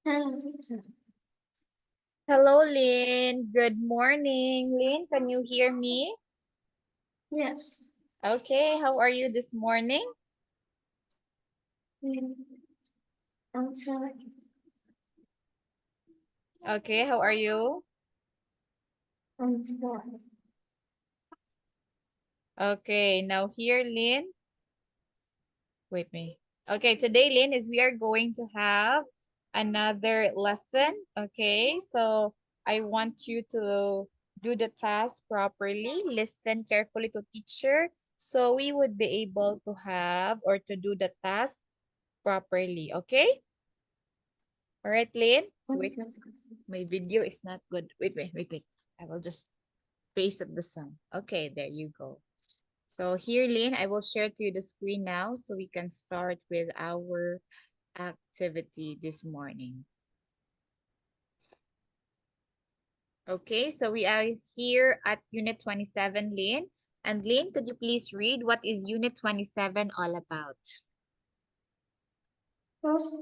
Hello, teacher. Hello, Lynn. Good morning. Lynn, can you hear me? Yes. Okay, how are you this morning? Mm, I'm sorry. Okay, how are you? I'm sorry. Okay, now here, Lynn. Wait me. Okay, today, Lynn, is we are going to have another lesson. Okay, so I want you to do the task properly. Listen carefully to teacher so we would be able to have or to do the task properly. Okay? All right, Lynn. So wait, Okay. my video is not good. Wait. I will just face at the sun. Okay, there you go. So here, Lynn, I will share to you the screen now so we can start with our activity this morning. Okay, so we are here at Unit 27, Lynn. And Lynn, could you please read what is Unit 27 all about? First,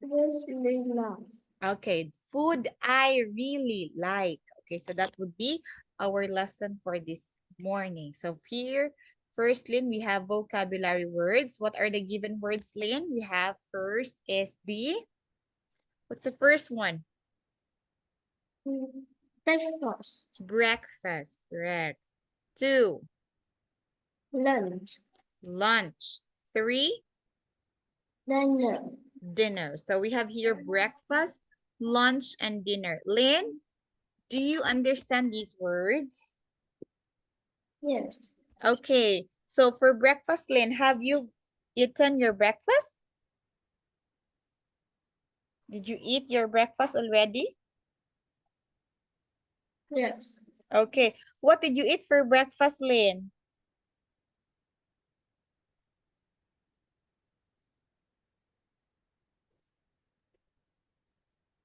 this love. Okay, food I really like. Okay, so that would be our lesson for this morning. So here, first, Lynn, we have vocabulary words. What are the given words, Lynn? We have first is what's the first one? Breakfast. Breakfast, correct. Two, Lunch. lunch. Three, Dinner. dinner. So we have here breakfast, lunch, and dinner. Lynn, do you understand these words? Yes. Okay, so for breakfast, Lynn, have you eaten your breakfast? Did you eat your breakfast already? Yes. Okay, what did you eat for breakfast, Lynn?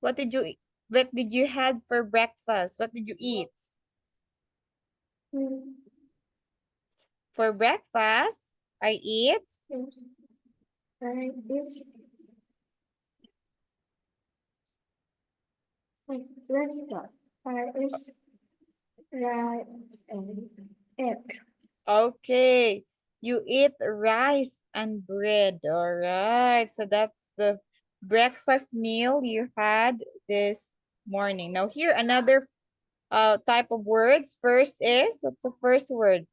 What did you what did you had for breakfast? What did you eat? Mm, For breakfast, I eat I is breakfast. I is rice and egg. okay. You eat rice and bread. All right. So that's the breakfast meal you had this morning. Now here another type of words. First is, what's the first word?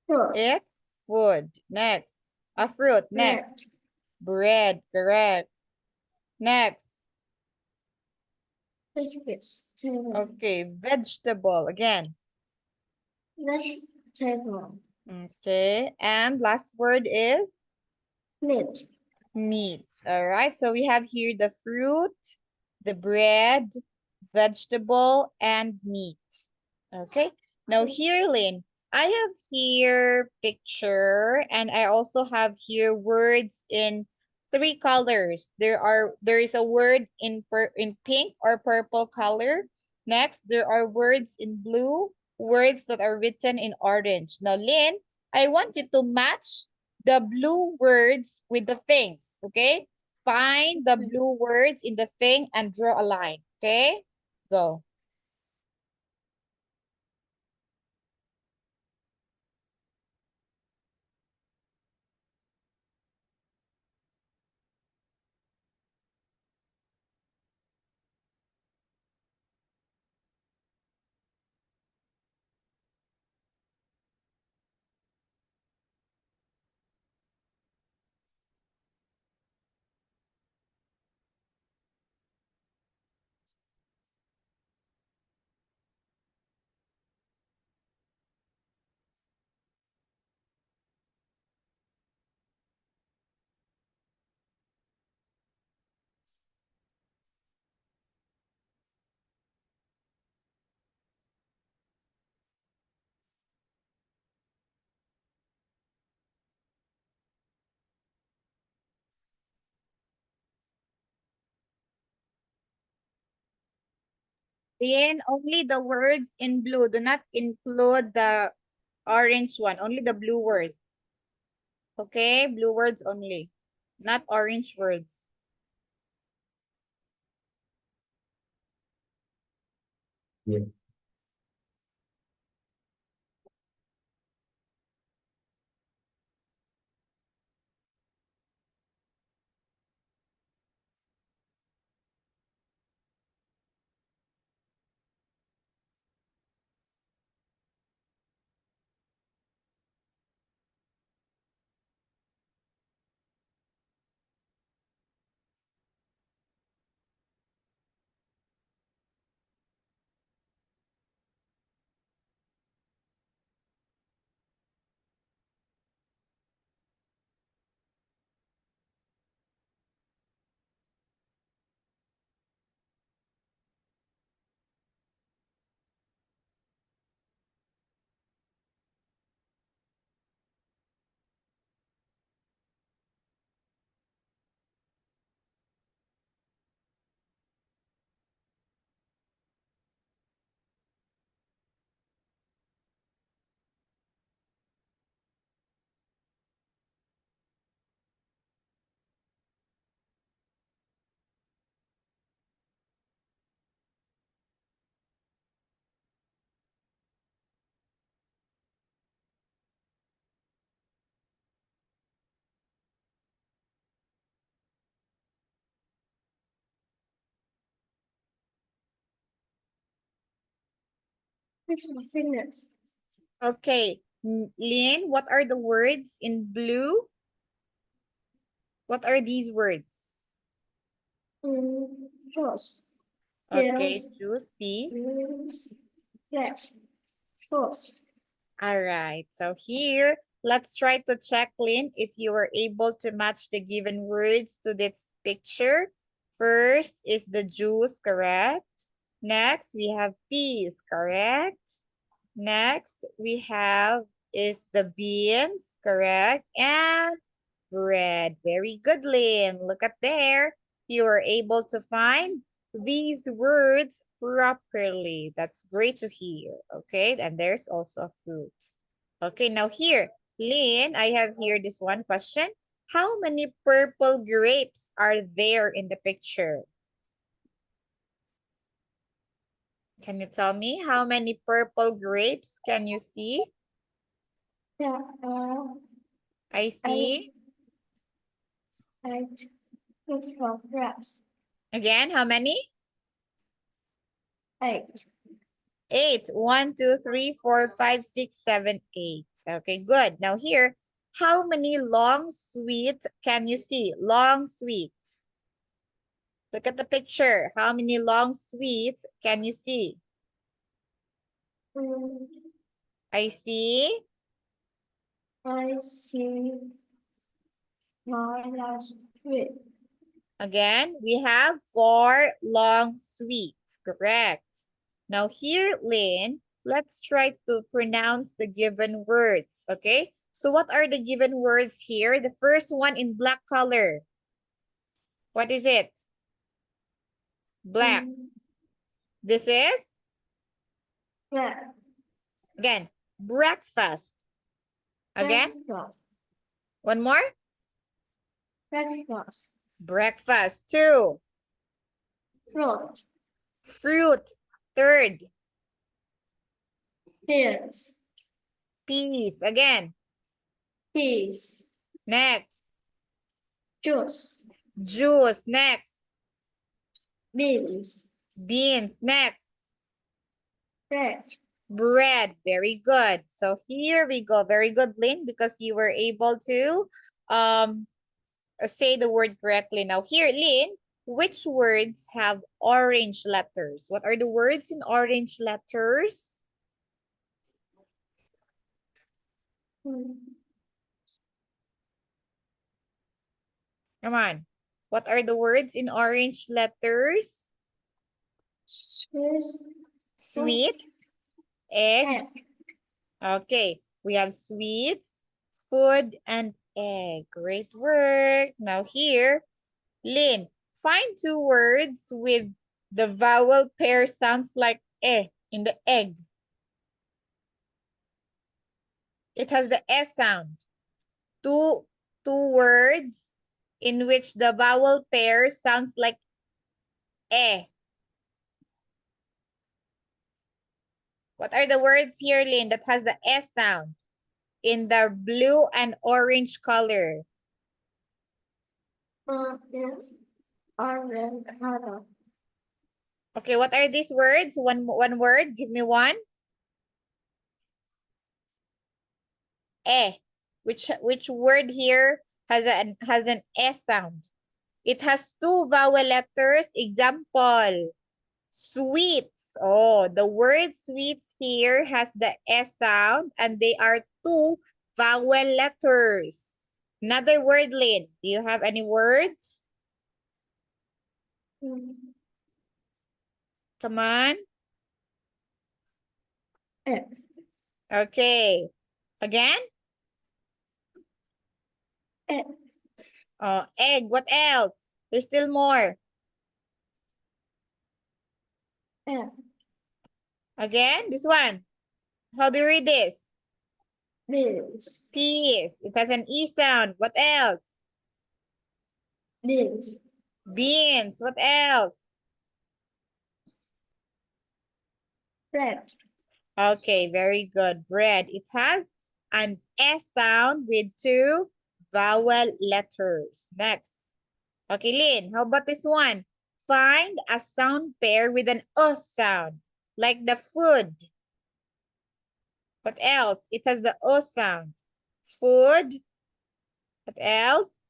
First. It's food. Next, a fruit. Bread. Next, bread. Correct. Next, Vegetable. okay, vegetable. Again. Vegetable. Okay. And last word is Meat. meat. All right. So we have here the fruit, the bread, vegetable, and meat. Okay. Now here, Lynn, I have here picture and I also have here words in three colors. There is a word in pink or purple color. Next, there are words in blue, words that are written in orange. Now, Lynn, I want you to match the blue words with the things, okay? Find the blue words in the thing and draw a line, okay? Go. Then only the words in blue. Do not include the orange one. Only the blue word. Okay? Blue words only. Not orange words. Yeah. Fingers. Okay. Lynn, what are the words in blue? What are these words? Horse. Okay, Yes. choose peace. Yes. Horse. All right, so here, let's try to check, Lynn, if you were able to match the given words to this picture. First is the juice, correct? Next, we have peas, correct? Next, we have is the beans, correct? And bread. Very good, Lynn. Look at there. You were able to find these words properly. That's great to hear. Okay, and there's also a fruit. Okay, now here, Lynn, I have here this one question. How many purple grapes are there in the picture? Can you tell me how many purple grapes can you see? Yeah. I see. I took your grass. Again, how many? 8. 8. 1, 2, 3, 4, 5, 6, 7, 8. Okay, good. Now here, how many long sweet can you see? Long sweet. Look at the picture. How many long sweets can you see? I see. I see my last trip. Again, we have 4 long sweets. Correct. Now here, Lynn, let's try to pronounce the given words. Okay? So what are the given words here? The first one in black color. What is it? Black. This is, Yeah. again, breakfast. Again, Breakfast. one more. Breakfast. Breakfast. 2. Fruit. Fruit. 3rd. Pears. Peas. Again. Peas. Next. Juice. Juice. Next. Beans. Beans. Next. Bread. Bread. Very good. So here we go. Very good, Lynn, because you were able to say the word correctly. Now here, Lynn, which words have orange letters? What are the words in orange letters? Come on. What are the words in orange letters? Swiss. Sweets, egg. Egg. Okay, we have sweets, food, and egg. Great work. Now here, Lynn, find 2 words with the vowel pair sounds like eh in the egg. It has the S sound. Two words in which the vowel pair sounds like eh. What are the words here, Lynn, that has the S sound in the blue and orange color? Yes. Orange color. Okay, what are these words? One word. Give me one. Eh. Which word here has an S sound? It has two vowel letters. Example. Sweets. Oh, the word sweets here has the S sound and they are two vowel letters. Another word, Lynn. Do you have any words? Come on. X. Okay. Again? X. Egg. What else? There's still more. F. Again, this one. How do you read this? Beans. Peas. It has an E sound. What else? Beans. Beans. What else? Bread. Okay, very good. Bread. It has an S sound with two vowel letters. Next. Okay, Lynn, how about this one? Find a sound pair with an sound, like the food. What else? It has the sound. Food. What else?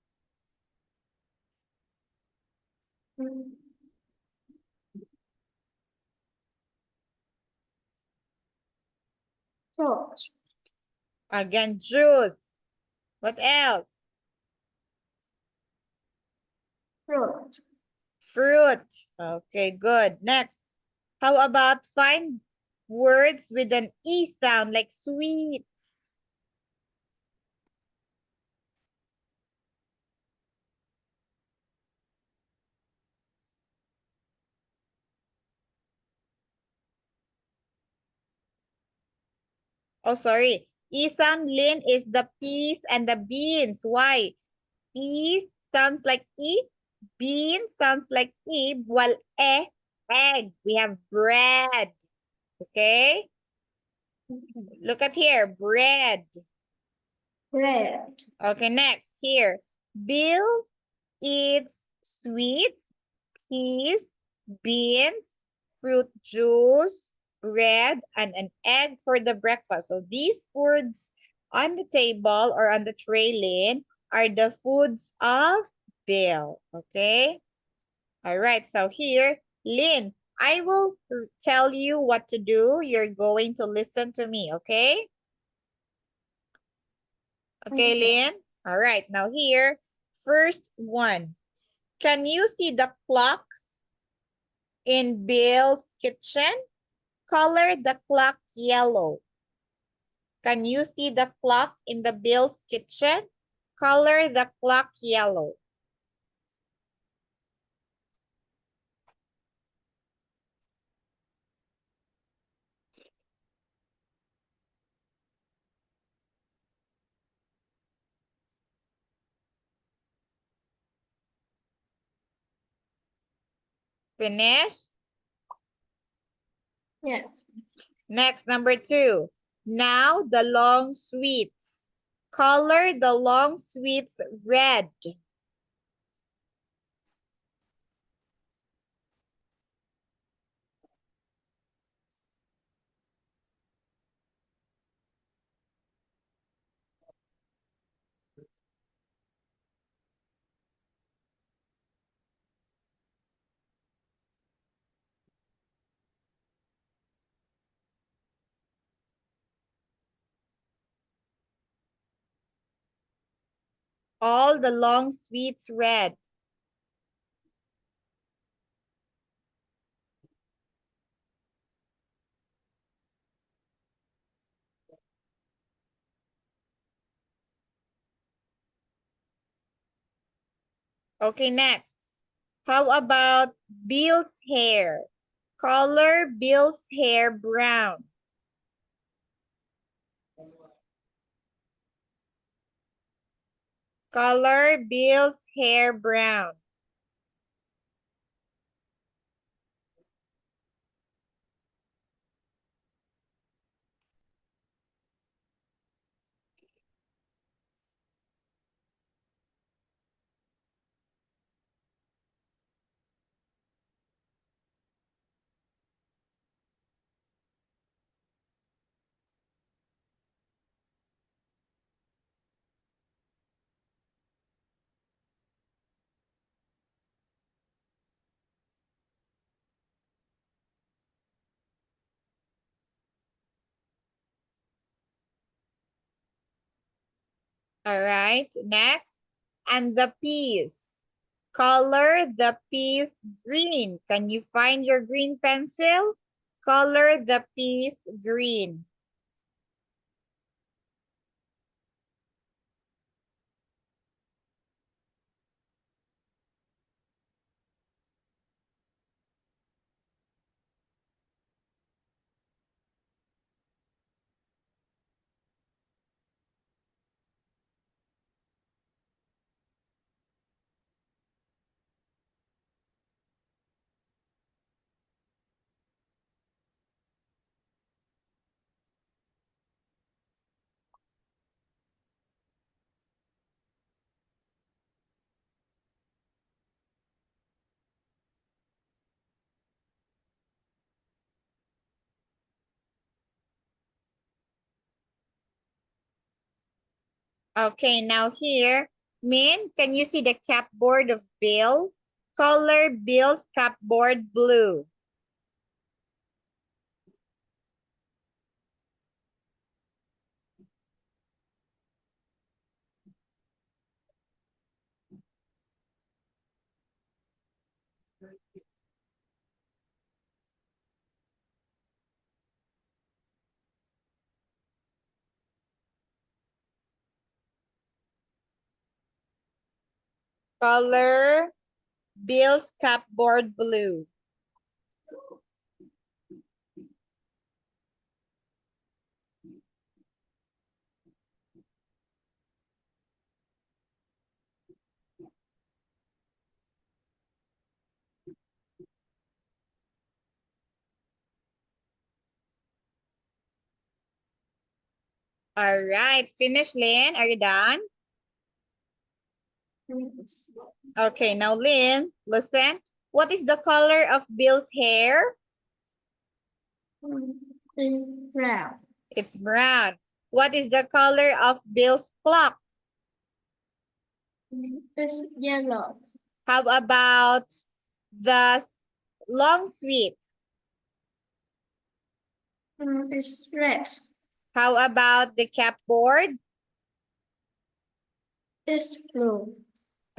Torch. Again, juice. What else? Fruit. Fruit. Okay, good. Next. How about find words with an E sound like sweets? Oh, sorry. E sound, Lynn, is the peas and the beans. Why? E sounds like E. Bean sounds like E. While egg. We have bread. Okay? Look at here. Bread. Bread. Okay, next. Here. Bill eats sweets, peas, beans, fruit juice, bread, and an egg for the breakfast. So these foods on the table or on the tray, Lynn, are the foods of Bill. Okay? All right, so here, Lynn, I will tell you what to do. You're going to listen to me, okay? Okay, Lynn? All right, now here, first one. Can you see the clock in Bill's kitchen? Color the clock yellow. Can you see the clock in the Bill's kitchen? Color the clock yellow. Finish? Yes. Next, number 2. Now the long sweets. Color the long sweets red. All the long sweets red. Okay, next. How about Bill's hair? Color Bill's hair brown. Color Bill's hair brown. All right, next. And the piece. Color the piece green. Can you find your green pencil? Color the piece green. Okay, now here, Min, can you see the capboard of Bill? Color Bill's capboard blue. Color Bill's capboard blue. All right, finish, Lynn. Are you done? Yes. Okay, now Lynn, listen. What is the color of Bill's hair? Is brown. It's brown. What is the color of Bill's clock? Is yellow. How about the long sweet? Is red. How about the capboard? Is blue.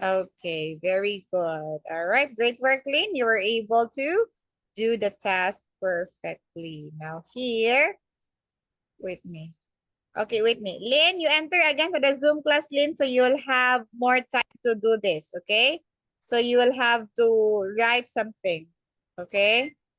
Okay, very good. All right, great work, Lynn. You were able to do the task perfectly. Now here, with me. Okay, with me. Lynn, you enter again to the Zoom class, Lynn, so you'll have more time to do this, okay? So you will have to write something, okay?